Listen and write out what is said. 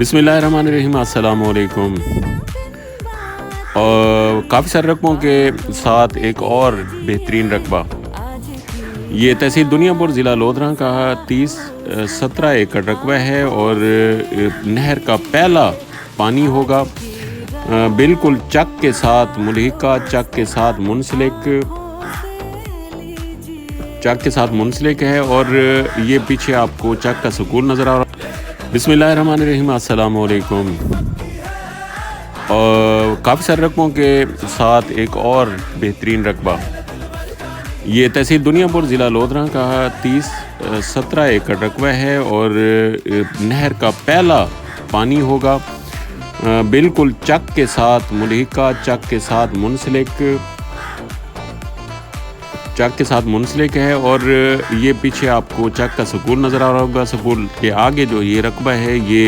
बिस्मिल्लाहिर्रहमानिर्रहीम, अस्सलाम वालेकुम। और काफ़ी सारे रकबों के साथ एक और बेहतरीन रकबा, ये तहसील दुनियापुर ज़िला लोधरा का 17 एकड़ रकबा है और नहर का पहला पानी होगा। बिल्कुल चक के साथ मुल्हिका, चक के साथ मुंसलिक है और ये पीछे आपको चक का स्कूल नज़र आ रहा है। बिस्मिल्लाहिर्रहमानिर्रहीम, अस्सलाम वालेकुम। और काफ़ी सारे रकबों के साथ एक और बेहतरीन रकबा, ये तहसील दुनियापुर ज़िला लोधरा का 17 एकड़ रकबा है और नहर का पहला पानी होगा। बिल्कुल चक के साथ मुल्हिका, चक के साथ मुंसलिक है और ये पीछे आपको चक का स्कूल नज़र आ रहा होगा। स्कूल के आगे जो ये रकबा है, ये